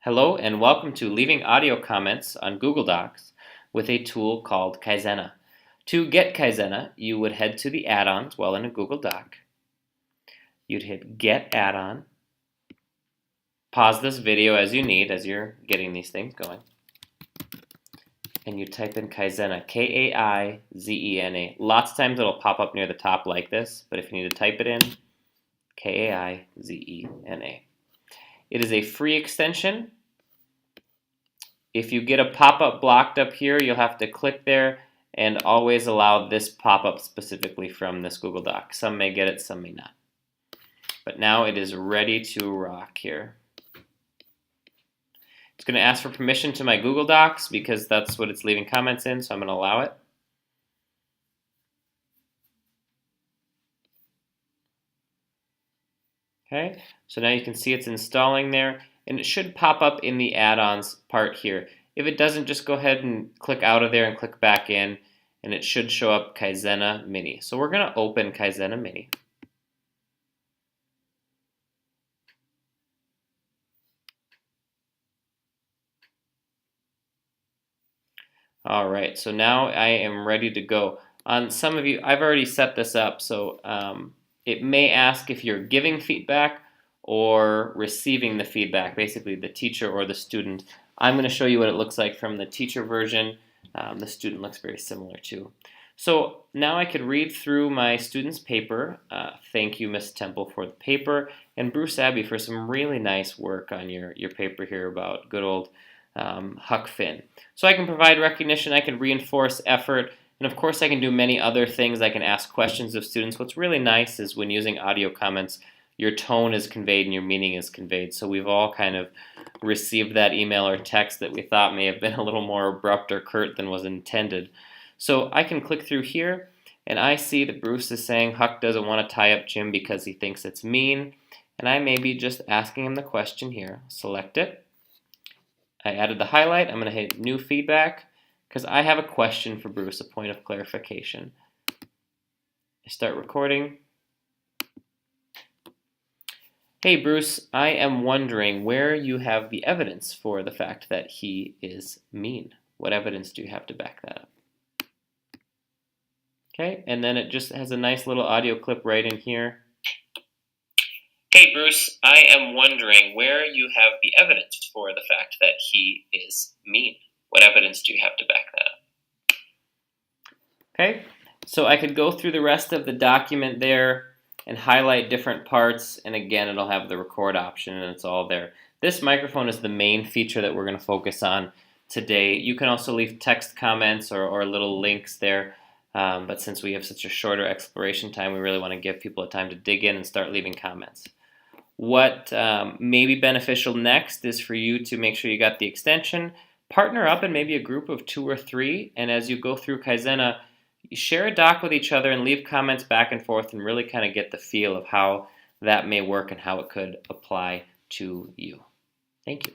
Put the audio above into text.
Hello and welcome to leaving audio comments on Google Docs with a tool called Kaizena. To get Kaizena, you would head to the add-ons while in a Google Doc. You'd hit Get Add-on. Pause this video as you need as you're getting these things going. And you type in Kaizena, K-A-I-Z-E-N-A. Lots of times it'll pop up near the top like this, but if you need to type it in, K-A-I-Z-E-N-A. It is a free extension. If you get a pop-up blocked up here, you'll have to click there and always allow this pop-up specifically from this Google Doc. Some may get it, some may not. But now it is ready to rock here. It's going to ask for permission to my Google Docs because that's what it's leaving comments in, so I'm going to allow it. Okay, so now you can see it's installing there, and it should pop up in the add-ons part here. If it doesn't, just go ahead and click out of there and click back in, and it should show up Kaizena Mini. So we're going to open Kaizena Mini. All right, so now I am ready to go. On some of you, I've already set this up, so it may ask if you're giving feedback or receiving the feedback, basically the teacher or the student. I'm going to show you what it looks like from the teacher version. The student looks very similar too. So now I could read through my student's paper. Thank you, Miss Temple, for the paper, and Bruce Abbey for some really nice work on your paper here about good old Huck Finn. So I can provide recognition, I can reinforce effort, and of course I can do many other things. I can ask questions of students. What's really nice is when using audio comments, your tone is conveyed and your meaning is conveyed. So we've all kind of received that email or text that we thought may have been a little more abrupt or curt than was intended. So I can click through here and I see that Bruce is saying Huck doesn't want to tie up Jim because he thinks it's mean. And I may be just asking him the question here. Select it. I added the highlight. I'm going to hit new feedback because I have a question for Bruce, a point of clarification. I start recording. Hey Bruce, I am wondering where you have the evidence for the fact that he is mean. What evidence do you have to back that up? Okay, and then it just has a nice little audio clip right in here. Hey Bruce, I am wondering where you have the evidence for the fact that he is mean. What evidence do you have to back that up? Okay, so I could go through the rest of the document there and highlight different parts, and again it'll have the record option and it's all there. This microphone is the main feature that we're going to focus on today. You can also leave text comments or little links there, but since we have such a shorter exploration time, we really want to give people a time to dig in and start leaving comments. What may be beneficial next is for you to make sure you got the extension, partner up in maybe a group of 2 or 3, and as you go through Kaizena, you share a doc with each other and leave comments back and forth and really kind of get the feel of how that may work and how it could apply to you. Thank you.